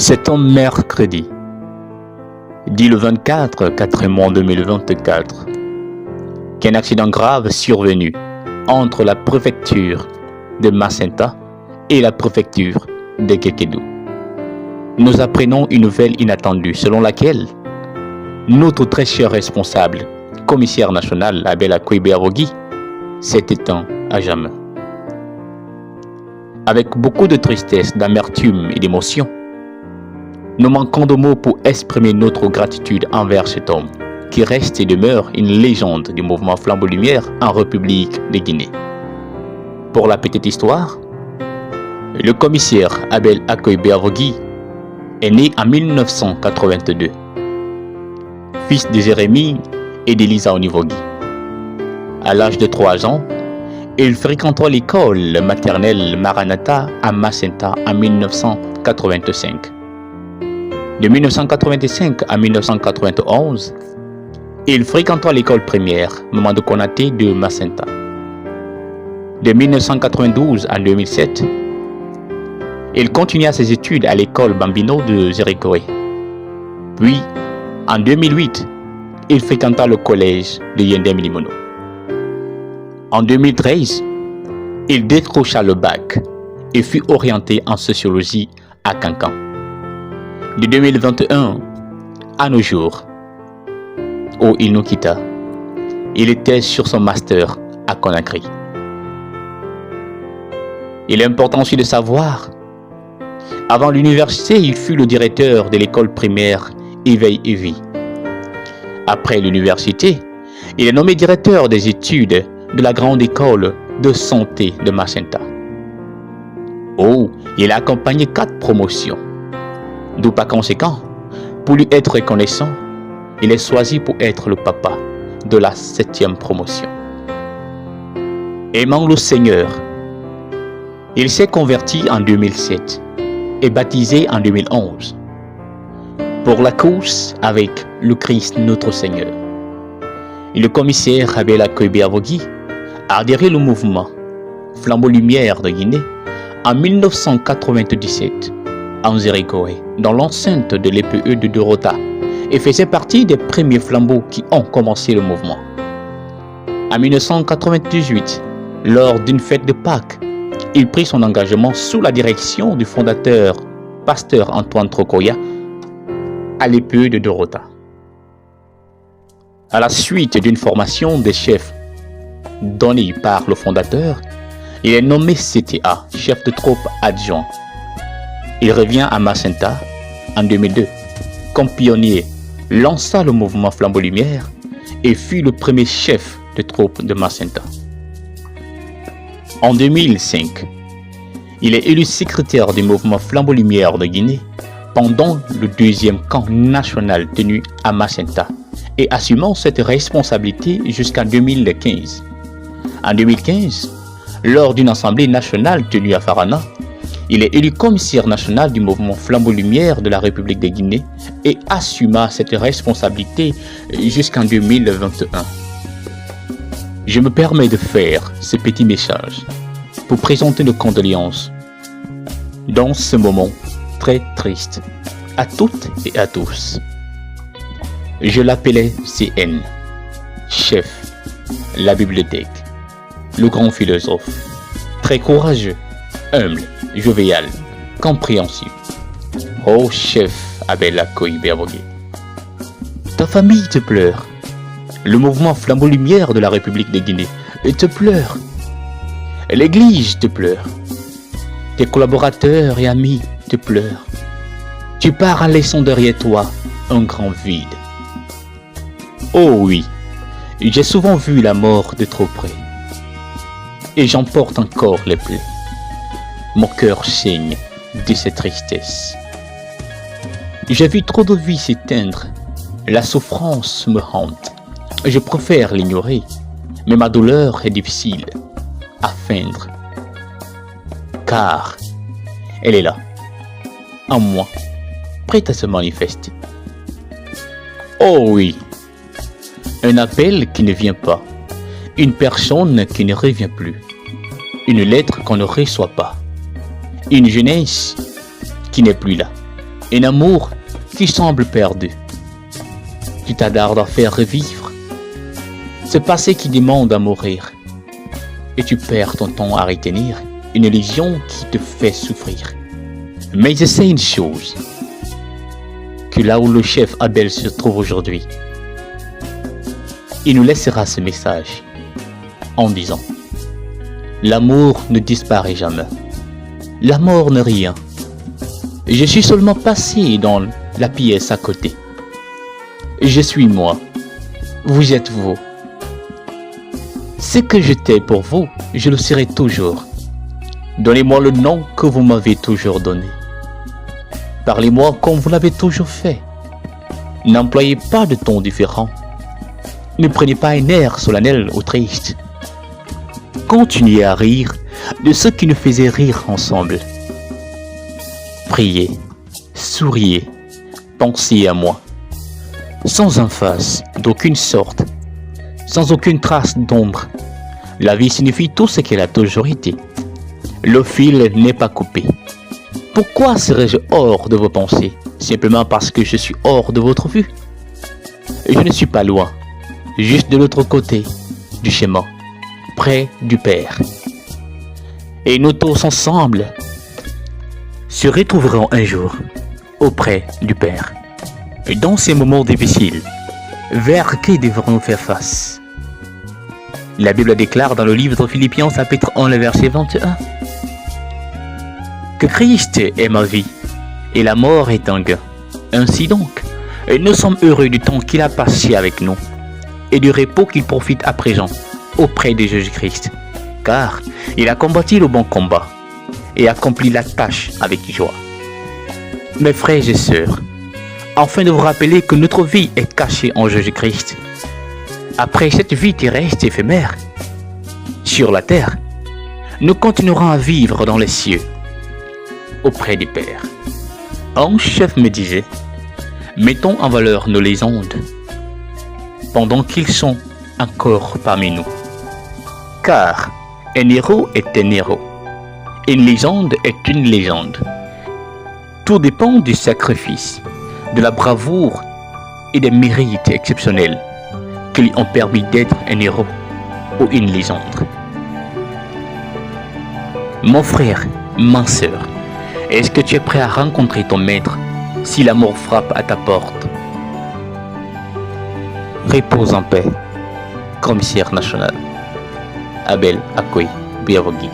C'est un mercredi, dit le 4 mois 2024, qu'un accident grave est survenu entre la préfecture de Macenta et la préfecture de Kekedo. Nous apprenons une nouvelle inattendue selon laquelle notre très cher responsable, commissaire national Abel Akoy-Beavogi, s'est éteint à jamais. Avec beaucoup de tristesse, d'amertume et d'émotion, nous manquons de mots pour exprimer notre gratitude envers cet homme qui reste et demeure une légende du mouvement Flambeau Lumière en République de Guinée. Pour la petite histoire, le commissaire Abel Akoy-Beavogi est né en 1982, fils de Jérémie et d'Elisa Onivogui. À l'âge de 3 ans, il fréquenta l'école maternelle Maranatha à Macenta en 1985. De 1985 à 1991, il fréquenta l'école primaire Mamadou Konaté de Macenta. De 1992 à 2007, il continua ses études à l'école Bambino de Zérikoé. Puis, en 2008, il fréquenta le collège de Yendem Limono. En 2013, il décrocha le bac et fut orienté en sociologie à Cancan. De 2021 à nos jours, il nous quitta. Il était sur son master à Conakry. Il est important aussi de savoir, avant l'université, il fut le directeur de l'école primaire Éveil et Vie. Après l'université, il est nommé directeur des études de la grande école de santé de Macenta. Il a accompagné 4 promotions. D'où par conséquent, pour lui être reconnaissant, il est choisi pour être le papa de la 7e promotion. Aimant le Seigneur, il s'est converti en 2007 et baptisé en 2011 pour la course avec le Christ notre Seigneur. Et le commissaire Abel Akoy-Beavogi a adhéré au mouvement Flambeau Lumière de Guinée en 1997 en Zérikoé, dans l'enceinte de l'EPE de Dorota, et faisait partie des premiers flambeaux qui ont commencé le mouvement. En 1998, lors d'une fête de Pâques, il prit son engagement sous la direction du fondateur, pasteur Antoine Trokoya, à l'EPE de Dorota. À la suite d'une formation des chefs donnée par le fondateur, il est nommé CTA, chef de troupe adjoint. Il revient à Macenta en 2002. Comme pionnier, lança le mouvement Flambeau Lumière et fut le premier chef de troupe de Macenta. En 2005, il est élu secrétaire du mouvement Flambeau Lumière de Guinée pendant le 2e camp national tenu à Macenta et assumant cette responsabilité jusqu'en 2015. En 2015, lors d'une assemblée nationale tenue à Farana, il est élu commissaire national du mouvement Flambeau Lumière de la République de Guinée et assuma cette responsabilité jusqu'en 2021. Je me permets de faire ce petit message pour présenter nos condoléances dans ce moment très triste à toutes et à tous. Je l'appelais CN, chef, la bibliothèque, le grand philosophe, très courageux, humble, jovial, compréhensif. Chef Abel Akoy-Beavogi, ta famille te pleure. Le mouvement Flambeau Lumière de la République de Guinée te pleure. L'église te pleure. Tes collaborateurs et amis te pleurent. Tu pars en laissant derrière toi un grand vide. Oui, j'ai souvent vu la mort de trop près. Et j'en porte encore les plaies. Mon cœur saigne de cette tristesse. J'ai vu trop de vies s'éteindre. La souffrance me hante. Je préfère l'ignorer, mais ma douleur est difficile à feindre. Car elle est là, en moi, prête à se manifester. Oui, un appel qui ne vient pas, une personne qui ne revient plus, une lettre qu'on ne reçoit pas, une jeunesse qui n'est plus là, Un amour qui semble perdu. Tu t'attardes à faire revivre ce passé qui demande à mourir. Et tu perds ton temps à retenir une illusion qui te fait souffrir. Mais je sais une chose, que là où le chef Abel se trouve aujourd'hui, il nous laissera ce message en disant: l'amour ne disparaît jamais, la mort n'est rien. Je suis seulement passé dans la pièce à côté. Je suis moi, vous êtes vous. Ce que j'étais pour vous, je le serai toujours. Donnez-moi le nom que vous m'avez toujours donné. Parlez-moi comme vous l'avez toujours fait. N'employez pas de ton différent. Ne prenez pas un air solennel ou triste. Continuez à rire de ceux qui nous faisaient rire ensemble. Priez, souriez, pensez à moi. Sans emphase d'aucune sorte, sans aucune trace d'ombre. La vie signifie tout ce qu'elle a toujours été. Le fil n'est pas coupé. Pourquoi serais-je hors de vos pensées? Simplement parce que je suis hors de votre vue. Je ne suis pas loin, juste de l'autre côté du chemin, près du Père. Et nous tous ensemble se retrouverons un jour auprès du Père. Et dans ces moments difficiles, vers qui devrons-nous faire face? La Bible déclare dans le livre de Philippiens, chapitre 1, le verset 21, que Christ est ma vie et la mort est un gain. Ainsi donc, nous sommes heureux du temps qu'il a passé avec nous et du repos qu'il profite à présent auprès de Jésus-Christ, car il a combattu le bon combat et accompli la tâche avec joie. Mes frères et sœurs, afin de vous rappeler que notre vie est cachée en Jésus-Christ, après cette vie terrestre éphémère, sur la terre, nous continuerons à vivre dans les cieux, auprès du Père. Un chef me disait: mettons en valeur nos légendes, pendant qu'ils sont encore parmi nous. Car un héros est un héros, une légende est une légende. Tout dépend du sacrifice, de la bravoure et des mérites exceptionnels qui lui ont permis d'être un héros ou une légende. Mon frère, ma sœur, est-ce que tu es prêt à rencontrer ton maître si la mort frappe à ta porte? Repose en paix, commissaire national. Abel Akoy Biavogi.